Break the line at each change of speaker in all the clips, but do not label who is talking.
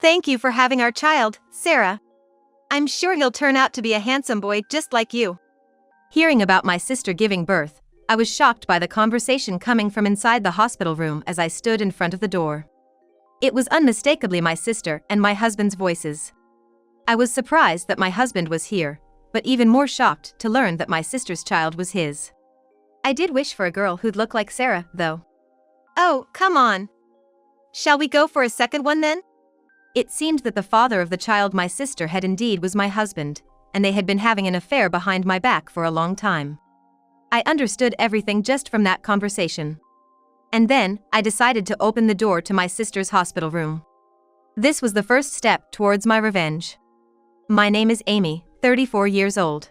Thank you for having our child, Sarah. I'm sure he'll turn out to be a handsome boy just like you. Hearing about my sister giving birth, I was shocked by the conversation coming from inside the hospital room as I stood in front of the door. It was unmistakably my sister and my husband's voices. I was surprised that my husband was here, but even more shocked to learn that my sister's child was his. I did wish for a girl who'd look like Sarah, though. Oh, come on. Shall we go for a second one then? It seemed that the father of the child my sister had indeed was my husband, and they had been having an affair behind my back for a long time. I understood everything just from that conversation. And then, I decided to open the door to my sister's hospital room. This was the first step towards my revenge. My name is Amy, 34 years old.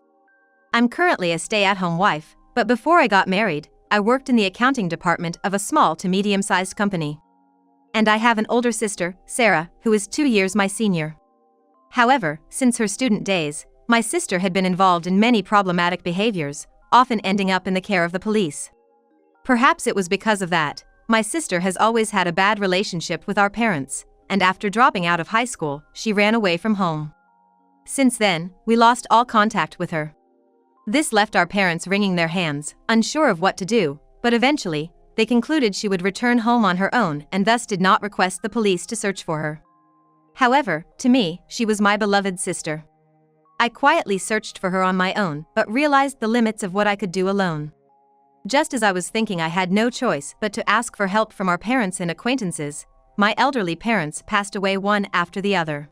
I'm currently a stay-at-home wife, but before I got married, I worked in the accounting department of a small to medium-sized company. And I have an older sister, Sarah, who is 2 years my senior. However, since her student days, my sister had been involved in many problematic behaviors, often ending up in the care of the police. Perhaps it was because of that, my sister has always had a bad relationship with our parents, and after dropping out of high school, she ran away from home. Since then, we lost all contact with her. This left our parents wringing their hands, unsure of what to do, but eventually, they concluded she would return home on her own and thus did not request the police to search for her. However, to me, she was my beloved sister. I quietly searched for her on my own, but realized the limits of what I could do alone. Just as I was thinking I had no choice but to ask for help from our parents and acquaintances, my elderly parents passed away one after the other.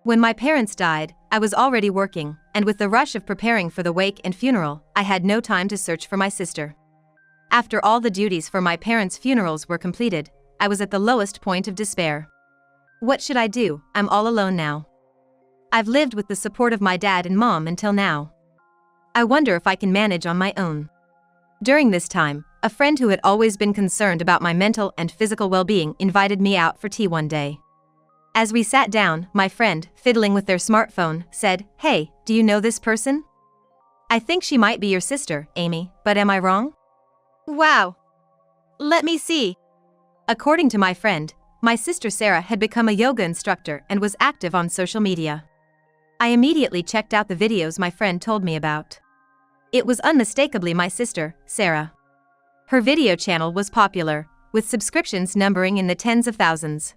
When my parents died, I was already working, and with the rush of preparing for the wake and funeral, I had no time to search for my sister. After all the duties for my parents' funerals were completed, I was at the lowest point of despair. What should I do? I'm all alone now. I've lived with the support of my dad and mom until now. I wonder if I can manage on my own. During this time, a friend who had always been concerned about my mental and physical well-being invited me out for tea one day. As we sat down, my friend, fiddling with their smartphone, said, "Hey, do you know this person? I think she might be your sister, Amy, but am I wrong?" Wow. Let me see. According to my friend, my sister Sarah had become a yoga instructor and was active on social media. I immediately checked out the videos my friend told me about. It was unmistakably my sister, Sarah. Her video channel was popular, with subscriptions numbering in the tens of thousands.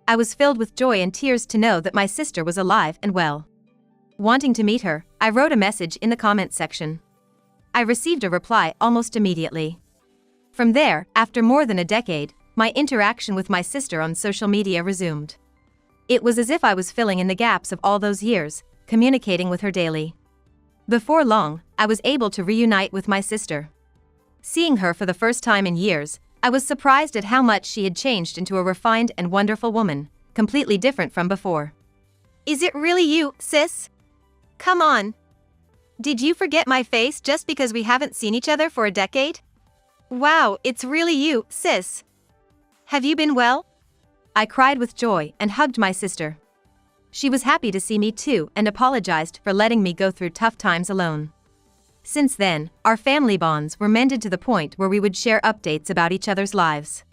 I was filled with joy and tears to know that my sister was alive and well. Wanting to meet her, I wrote a message in the comments section. I received a reply almost immediately. From there, after more than a decade, my interaction with my sister on social media resumed. It was as if I was filling in the gaps of all those years, communicating with her daily. Before long, I was able to reunite with my sister. Seeing her for the first time in years, I was surprised at how much she had changed into a refined and wonderful woman, completely different from before. Is it really you, sis? Come on. Did you forget my face just because we haven't seen each other for a decade? Wow, it's really you, sis. Have you been well? I cried with joy and hugged my sister. She was happy to see me too and apologized for letting me go through tough times alone. Since then, our family bonds were mended to the point where we would share updates about each other's lives.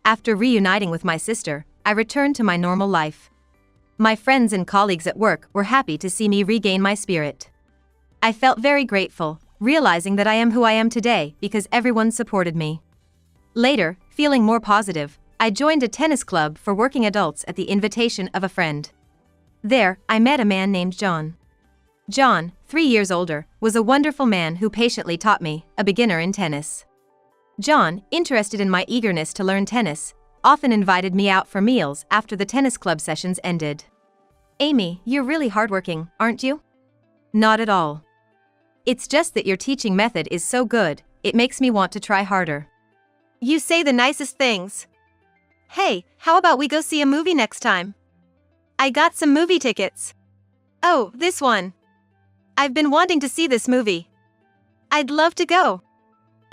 After reuniting with my sister, I returned to my normal life. My friends and colleagues at work were happy to see me regain my spirit. I felt very grateful, realizing that I am who I am today because everyone supported me. Later, feeling more positive, I joined a tennis club for working adults at the invitation of a friend. There, I met a man named John. John, 3 years older, was a wonderful man who patiently taught me, a beginner in tennis. John, interested in my eagerness to learn tennis, often invited me out for meals after the tennis club sessions ended. Amy, you're really hardworking, aren't you? Not at all. It's just that your teaching method is so good, it makes me want to try harder. You say the nicest things. Hey, how about we go see a movie next time? I got some movie tickets. Oh, this one. I've been wanting to see this movie. I'd love to go.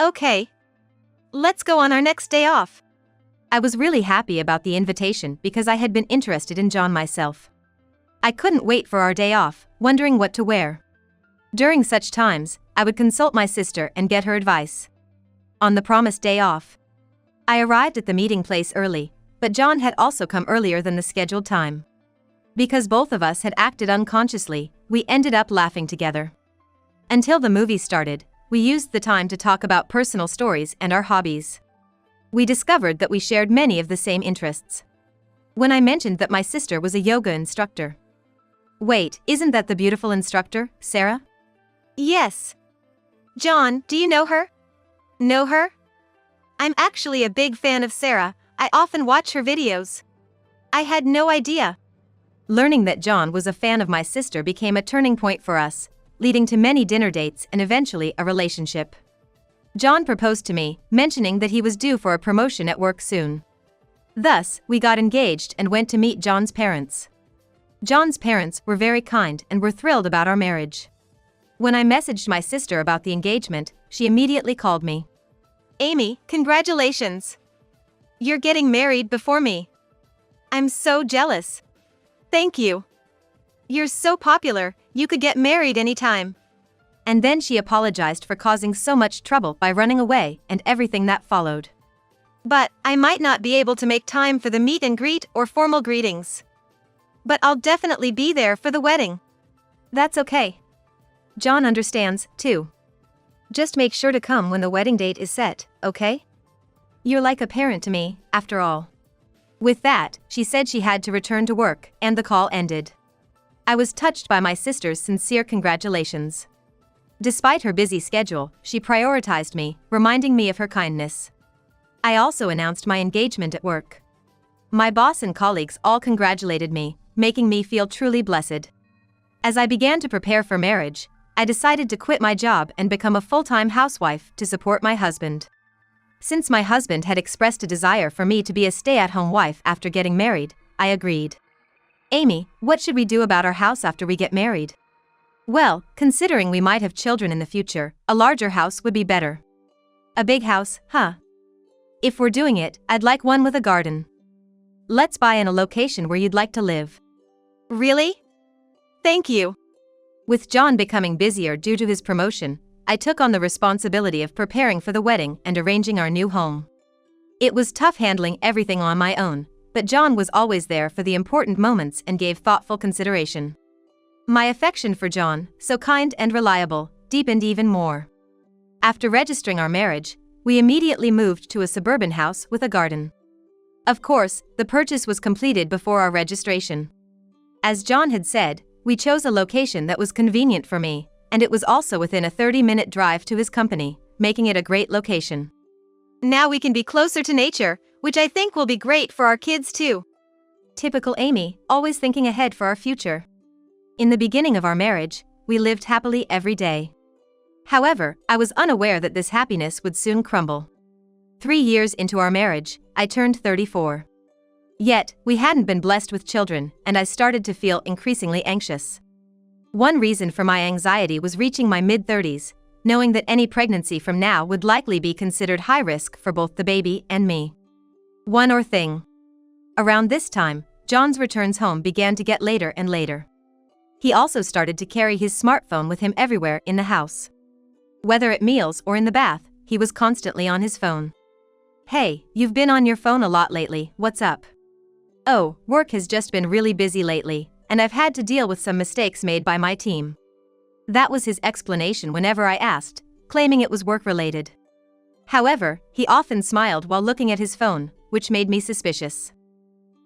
Okay. Let's go on our next day off. I was really happy about the invitation because I had been interested in John myself. I couldn't wait for our day off, wondering what to wear. During such times, I would consult my sister and get her advice. On the promised day off, I arrived at the meeting place early, But John had also come earlier than the scheduled time. Because both of us had acted unconsciously, we ended up laughing together. Until the movie started, we used the time to talk about personal stories and our hobbies. We discovered that we shared many of the same interests. When I mentioned that my sister was a yoga instructor. Wait, isn't that the beautiful instructor, Sarah?
Yes. John, do you know her? Know her? I'm actually a big fan of Sarah. I often watch her videos. I had no idea.
Learning that John was a fan of my sister became a turning point for us, leading to many dinner dates and eventually a relationship. John proposed to me, mentioning that he was due for a promotion at work soon. Thus, we got engaged and went to meet John's parents. John's parents were very kind and were thrilled about our marriage. When I messaged my sister about the engagement, she immediately called me.
Amy, congratulations. You're getting married before me. I'm so jealous. Thank you. You're so popular, you could get married anytime.
And then she apologized for causing so much trouble by running away and everything that followed.
But I might not be able to make time for the meet and greet or formal greetings. But I'll definitely be there for the wedding.
That's okay. John understands, too. Just make sure to come when the wedding date is set, okay? You're like a parent to me, after all. With that, she said she had to return to work, and the call ended. I was touched by my sister's sincere congratulations. Despite her busy schedule, she prioritized me, reminding me of her kindness. I also announced my engagement at work. My boss and colleagues all congratulated me, making me feel truly blessed. As I began to prepare for marriage, I decided to quit my job and become a full-time housewife to support my husband. Since my husband had expressed a desire for me to be a stay-at-home wife after getting married, I agreed. Amy, what should we do about our house after we get married? Well, considering we might have children in the future, a larger house would be better. A big house, huh? If we're doing it, I'd like one with a garden. Let's buy in a location where you'd like to live.
Really? Thank you.
With John becoming busier due to his promotion, I took on the responsibility of preparing for the wedding and arranging our new home. It was tough handling everything on my own, but John was always there for the important moments and gave thoughtful consideration. My affection for John, so kind and reliable, deepened even more. After registering our marriage, we immediately moved to a suburban house with a garden. Of course, the purchase was completed before our registration. As John had said, we chose a location that was convenient for me, and it was also within a 30-minute drive to his company, making it a great location.
Now we can be closer to nature, which I think will be great for our kids too.
Typical Amy, always thinking ahead for our future. In the beginning of our marriage, we lived happily every day. However, I was unaware that this happiness would soon crumble. 3 years into our marriage, I turned 34. Yet, we hadn't been blessed with children, and I started to feel increasingly anxious. One reason for my anxiety was reaching my mid-30s, knowing that any pregnancy from now would likely be considered high risk for both the baby and me. One more thing. Around this time, John's returns home began to get later and later. He also started to carry his smartphone with him everywhere in the house. Whether at meals or in the bath, he was constantly on his phone. Hey, you've been on your phone a lot lately, what's up? Oh, work has just been really busy lately, and I've had to deal with some mistakes made by my team. That was his explanation whenever I asked, claiming it was work-related. However, he often smiled while looking at his phone, which made me suspicious.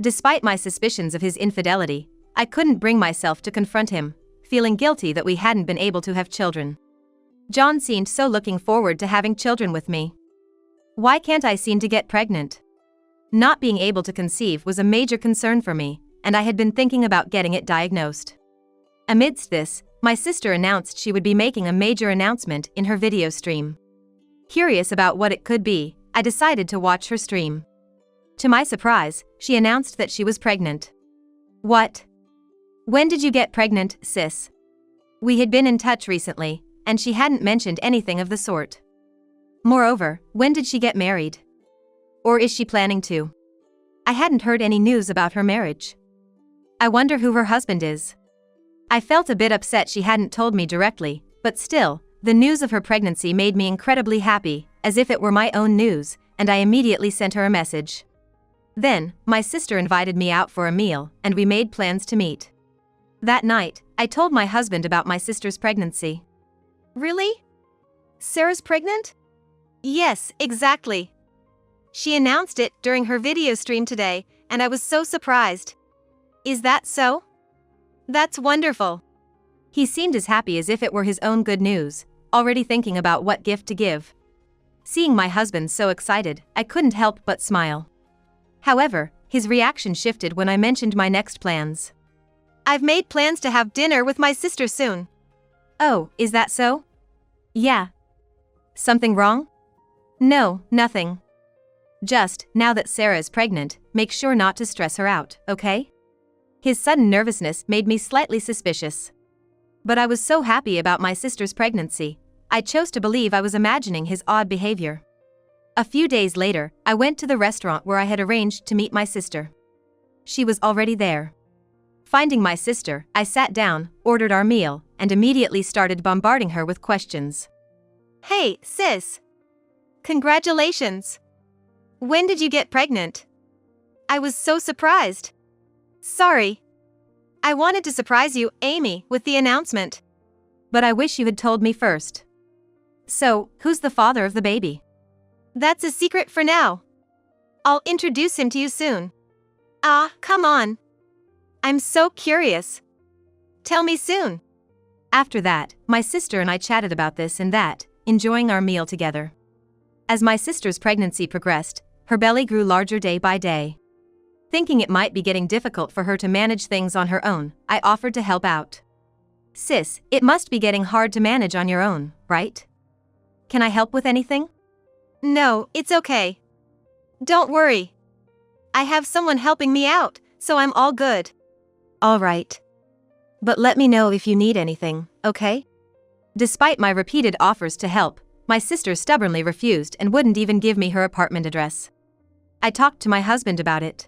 Despite my suspicions of his infidelity, I couldn't bring myself to confront him, feeling guilty that we hadn't been able to have children. John seemed so looking forward to having children with me. Why can't I seem to get pregnant? Not being able to conceive was a major concern for me, and I had been thinking about getting it diagnosed. Amidst this, my sister announced she would be making a major announcement in her video stream. Curious about what it could be, I decided to watch her stream. To my surprise, she announced that she was pregnant. What? When did you get pregnant, sis? We had been in touch recently, and she hadn't mentioned anything of the sort. Moreover, when did she get married? Or is she planning to? I hadn't heard any news about her marriage. I wonder who her husband is. I felt a bit upset she hadn't told me directly, but still, the news of her pregnancy made me incredibly happy, as if it were my own news, and I immediately sent her a message. Then, my sister invited me out for a meal, and we made plans to meet. That night, I told my husband about my sister's pregnancy.
Really? Sarah's pregnant? Yes, exactly. She announced it during her video stream today, and I was so surprised. Is that so? That's wonderful.
He seemed as happy as if it were his own good news, already thinking about what gift to give. Seeing my husband so excited, I couldn't help but smile. However, his reaction shifted when I mentioned my next plans.
I've made plans to have dinner with my sister soon.
Oh, is that so? Yeah. Something wrong? No, nothing. Just, now that Sarah is pregnant, make sure not to stress her out, okay? His sudden nervousness made me slightly suspicious. But I was so happy about my sister's pregnancy, I chose to believe I was imagining his odd behavior. A few days later, I went to the restaurant where I had arranged to meet my sister. She was already there. Finding my sister, I sat down, ordered our meal, and immediately started bombarding her with questions.
Hey, sis. Congratulations. When did you get pregnant? I was so surprised. Sorry. I wanted to surprise you, Amy, with the announcement.
But I wish you had told me first. So, who's the father of the baby?
That's a secret for now. I'll introduce him to you soon. Ah, come on. I'm so curious. Tell me soon.
After that, my sister and I chatted about this and that, enjoying our meal together. As my sister's pregnancy progressed, her belly grew larger day by day. Thinking it might be getting difficult for her to manage things on her own, I offered to help out. Sis, it must be getting hard to manage on your own, right? Can I help with anything?
No, it's okay. Don't worry. I have someone helping me out, so I'm all good.
All right. But let me know if you need anything, okay? Despite my repeated offers to help, my sister stubbornly refused and wouldn't even give me her apartment address. I talked to my husband about it.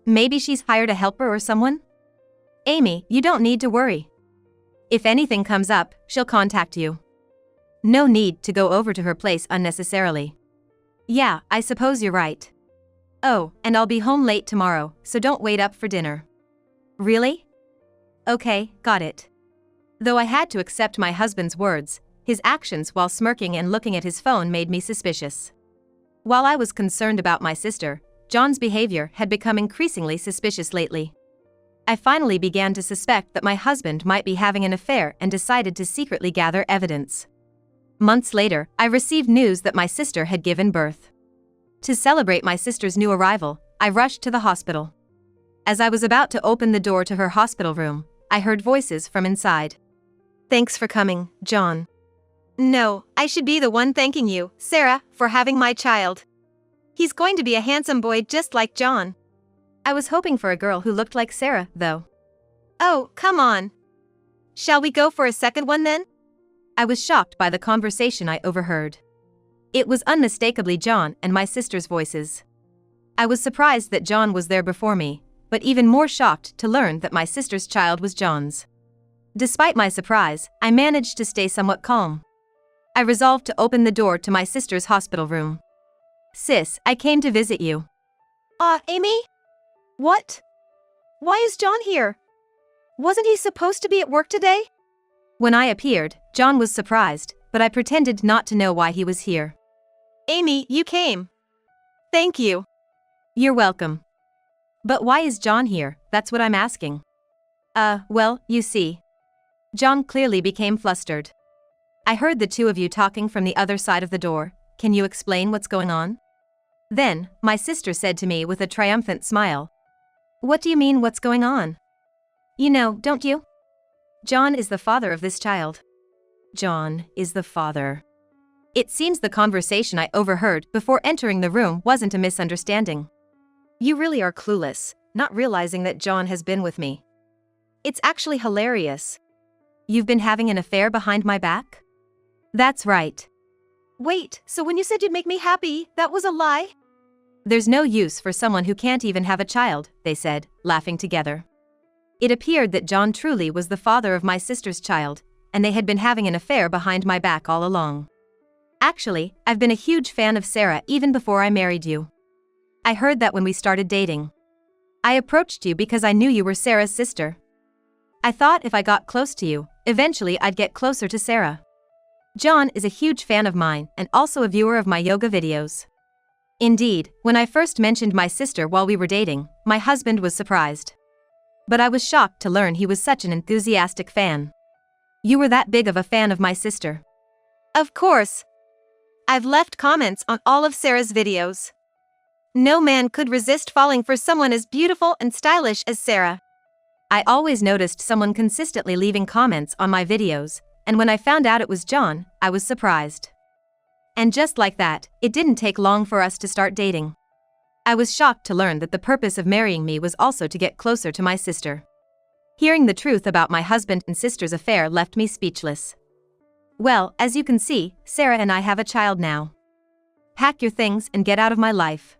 Maybe she's hired a helper or someone? Amy, you don't need to worry. If anything comes up, she'll contact you. No need to go over to her place unnecessarily. Yeah, I suppose you're right. Oh, and I'll be home late tomorrow, so don't wait up for dinner. Really? Okay, got it. Though I had to accept my husband's words, his actions while smirking and looking at his phone made me suspicious. While I was concerned about my sister, John's behavior had become increasingly suspicious lately. I finally began to suspect that my husband might be having an affair and decided to secretly gather evidence. Months later, I received news that my sister had given birth. To celebrate my sister's new arrival, I rushed to the hospital. As I was about to open the door to her hospital room, I heard voices from inside.
Thanks for coming, John. No, I should be the one thanking you, Sarah, for having my child. He's going to be a handsome boy just like John.
I was hoping for a girl who looked like Sarah, though.
Oh, come on. Shall we go for a second one then?
I was shocked by the conversation I overheard. It was unmistakably John and my sister's voices. I was surprised that John was there before me, but even more shocked to learn that my sister's child was John's. Despite my surprise, I managed to stay somewhat calm. I resolved to open the door to my sister's hospital room. Sis, I came to visit you.
Amy? What? Why is John here? Wasn't he supposed to be at work today?
When I appeared, John was surprised, but I pretended not to know why he was here.
Amy, you came. Thank you.
You're welcome. But why is John here? That's what I'm asking. Well, you see. John clearly became flustered. I heard the two of you talking from the other side of the door. Can you explain what's going on? Then, my sister said to me with a triumphant smile. What do you mean what's going on? You know, don't you? John is the father of this child. John is the father. It seems the conversation I overheard before entering the room wasn't a misunderstanding. You really are clueless, not realizing that John has been with me. It's actually hilarious. You've been having an affair behind my back? That's right.
Wait, so when you said you'd make me happy, that was a lie?
There's no use for someone who can't even have a child, they said, laughing together. It appeared that John truly was the father of my sister's child, and they had been having an affair behind my back all along. Actually, I've been a huge fan of Sarah even before I married you. I heard that when we started dating. I approached you because I knew you were Sarah's sister. I thought if I got close to you, eventually I'd get closer to Sarah. John is a huge fan of mine and also a viewer of my yoga videos. Indeed, when I first mentioned my sister while we were dating, my husband was surprised. But I was shocked to learn he was such an enthusiastic fan. You were that big of a fan of my sister.
Of course. I've left comments on all of Sarah's videos. No man could resist falling for someone as beautiful and stylish as Sarah.
I always noticed someone consistently leaving comments on my videos, and when I found out it was John, I was surprised. And just like that, it didn't take long for us to start dating. I was shocked to learn that the purpose of marrying me was also to get closer to my sister. Hearing the truth about my husband and sister's affair left me speechless. Well, as you can see, Sarah and I have a child now. Pack your things and get out of my life.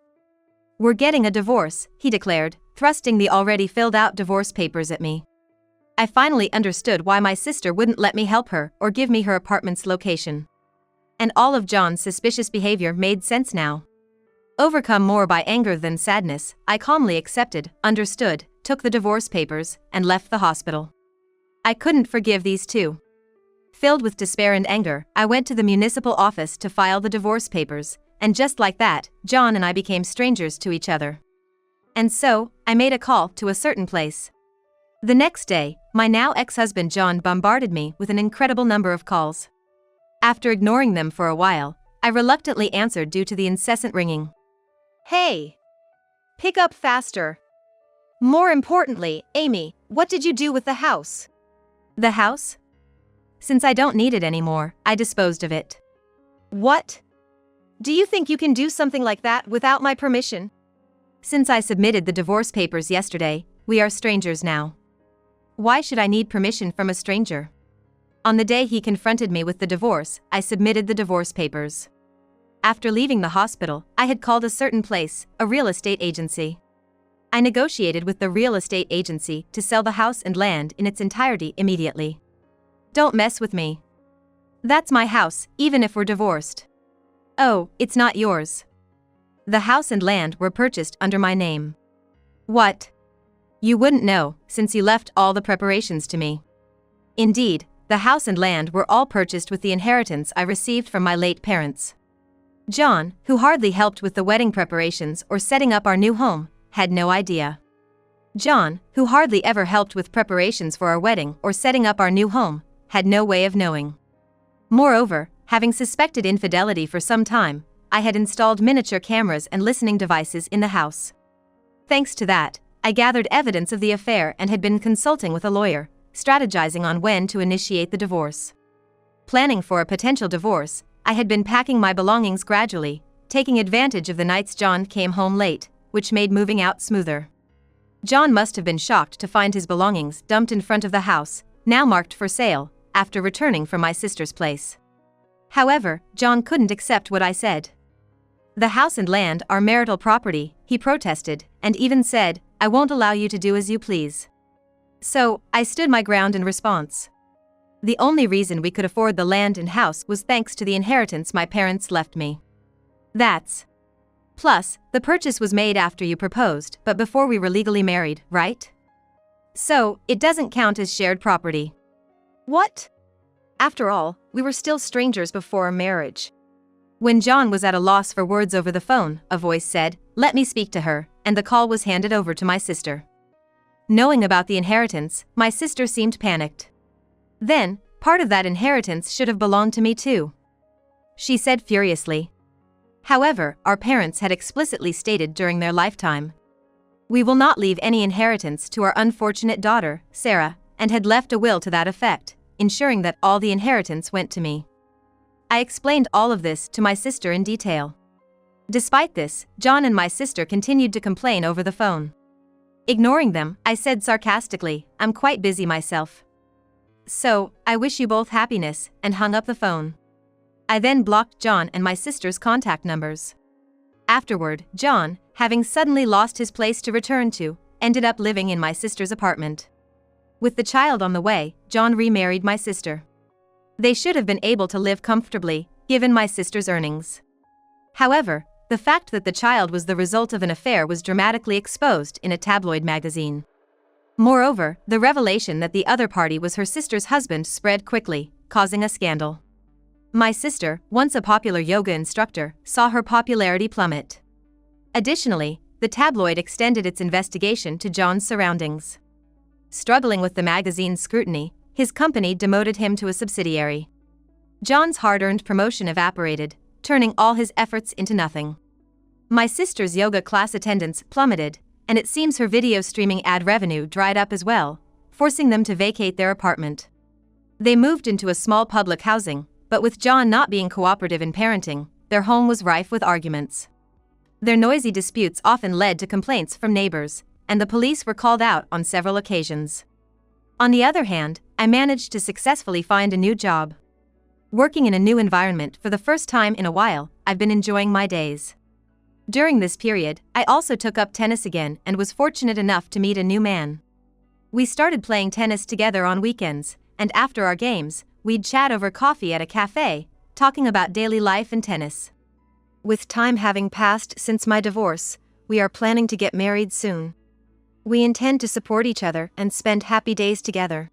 We're getting a divorce, he declared, thrusting the already filled-out divorce papers at me. I finally understood why my sister wouldn't let me help her or give me her apartment's location. And all of John's suspicious behavior made sense now. Overcome more by anger than sadness, I calmly accepted, understood, took the divorce papers, and left the hospital. I couldn't forgive these two. Filled with despair and anger, I went to the municipal office to file the divorce papers, and just like that, John and I became strangers to each other. And so, I made a call to a certain place. The next day, my now ex-husband John bombarded me with an incredible number of calls. After ignoring them for a while, I reluctantly answered due to the incessant ringing.
Hey! Pick up faster. More importantly, Amy, what did you do with the house?
The house? Since I don't need it anymore, I disposed of it.
What? Do you think you can do something like that without my permission?
Since I submitted the divorce papers yesterday, we are strangers now. Why should I need permission from a stranger? On the day he confronted me with the divorce, I submitted the divorce papers. After leaving the hospital, I had called a certain place, a real estate agency. I negotiated with the real estate agency to sell the house and land in its entirety immediately. Don't mess with me. That's my house, even if we're divorced. Oh, it's not yours. The house and land were purchased under my name. What? You wouldn't know, since you left all the preparations to me. Indeed, the house and land were all purchased with the inheritance I received from my late parents. John, who hardly helped with the wedding preparations or setting up our new home, had no idea. John, who hardly ever helped with preparations for our wedding or setting up our new home, had no way of knowing. Moreover, having suspected infidelity for some time, I had installed miniature cameras and listening devices in the house. Thanks to that, I gathered evidence of the affair and had been consulting with a lawyer, strategizing on when to initiate the divorce. Planning for a potential divorce, I had been packing my belongings gradually, taking advantage of the nights John came home late, which made moving out smoother. John must have been shocked to find his belongings dumped in front of the house, now marked for sale, after returning from my sister's place. However, John couldn't accept what I said. The house and land are marital property, he protested, and even said, I won't allow you to do as you please. So, I stood my ground in response. The only reason we could afford the land and house was thanks to the inheritance my parents left me. That's. Plus, the purchase was made after you proposed, but before we were legally married, right? So, it doesn't count as shared property.
What? After all, we were still strangers before our marriage.
When John was at a loss for words over the phone, a voice said, "Let me speak to her," and the call was handed over to my sister. Knowing about the inheritance, my sister seemed panicked. Then, part of that inheritance should have belonged to me too, she said furiously. However, our parents had explicitly stated during their lifetime, we will not leave any inheritance to our unfortunate daughter, Sarah, and had left a will to that effect, ensuring that all the inheritance went to me. I explained all of this to my sister in detail. Despite this, John and my sister continued to complain over the phone. Ignoring them, I said sarcastically, I'm quite busy myself. So, I wish you both happiness, and hung up the phone. I then blocked John and my sister's contact numbers. Afterward, John, having suddenly lost his place to return to, ended up living in my sister's apartment. With the child on the way, John remarried my sister. They should have been able to live comfortably, given my sister's earnings. However, The fact that the child was the result of an affair was dramatically exposed in a tabloid magazine. Moreover, the revelation that the other party was her sister's husband spread quickly, causing a scandal. My sister, once a popular yoga instructor, saw her popularity plummet. Additionally, the tabloid extended its investigation to John's surroundings. Struggling with the magazine's scrutiny, his company demoted him to a subsidiary. John's hard-earned promotion evaporated, turning all his efforts into nothing. My sister's yoga class attendance plummeted, and it seems her video streaming ad revenue dried up as well, forcing them to vacate their apartment. They moved into a small public housing, but with John not being cooperative in parenting, their home was rife with arguments. Their noisy disputes often led to complaints from neighbors, and the police were called out on several occasions. On the other hand, I managed to successfully find a new job. Working in a new environment for the first time in a while, I've been enjoying my days. During this period, I also took up tennis again and was fortunate enough to meet a new man. We started playing tennis together on weekends, and after our games, we'd chat over coffee at a cafe, talking about daily life and tennis. With time having passed since my divorce, we are planning to get married soon. We intend to support each other and spend happy days together.